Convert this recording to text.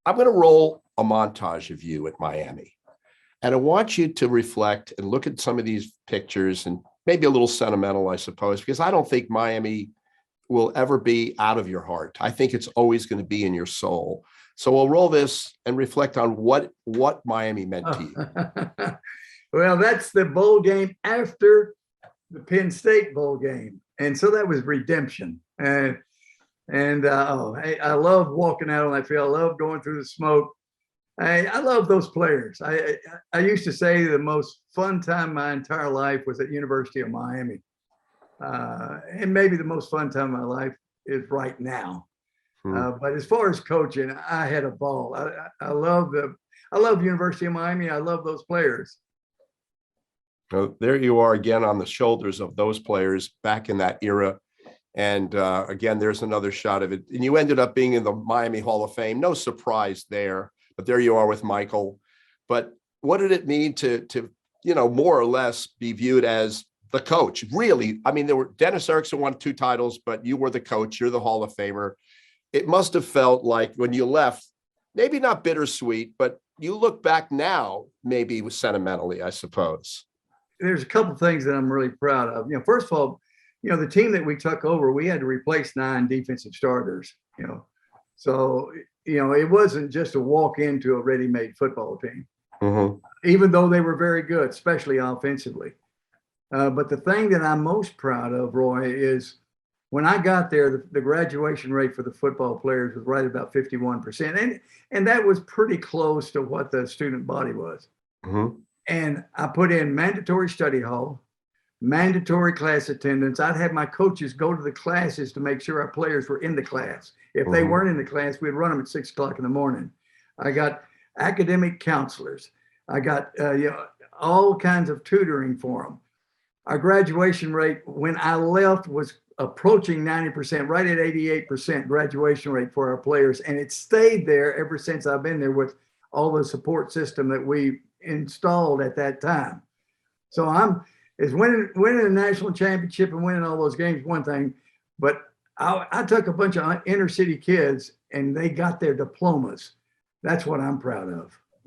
I'm going to roll a montage of you at Miami. And I want you to reflect and look at some of these pictures and maybe a little sentimental, I suppose, because I don't think Miami will ever be out of your heart. I think it's always going to be in your soul. So we'll roll this and reflect on what Miami meant to you. Well, that's the bowl game after the Penn State bowl game. And so that was redemption. I love walking out on that field. I love going through the smoke. I love those players. I used to say the most fun time my entire life was at University of Miami. And maybe the most fun time of my life is right now. But as far as coaching, I had a ball. I love University of Miami. I love those players. So there you are again on the shoulders of those players back in that era. And again, there's another shot of it. And you ended up being in the Miami Hall of Fame. No surprise there, but there you are with Michael. But what did it mean to more or less be viewed as the coach? Really, I mean, there were Dennis Erickson won 2 titles, but you were the coach. You're the Hall of Famer. It must have felt like when you left, maybe not bittersweet, but you look back now, maybe sentimentally, I suppose. There's a couple of things that I'm really proud of. First of all, the team that we took over, we had to replace 9 defensive starters, So, it wasn't just a walk into a ready-made football team, even though they were very good, especially offensively. But the thing that I'm most proud of, Roy, is when I got there, the graduation rate for the football players was right about 51%. And that was pretty close to what the student body was. And I put in mandatory study hall, mandatory class attendance. I'd have my coaches go to the classes to make sure our players were in the class. If they weren't in the class, we'd run them at 6 o'clock in the morning. I got academic counselors. I got all kinds of tutoring for them. Our graduation rate when I left was approaching 90%, right at 88% graduation rate for our players. And it stayed there ever since I've been there with all the support system that we installed at that time. So winning a national championship and winning all those games, one thing, but I took a bunch of inner city kids and they got their diplomas. That's what I'm proud of.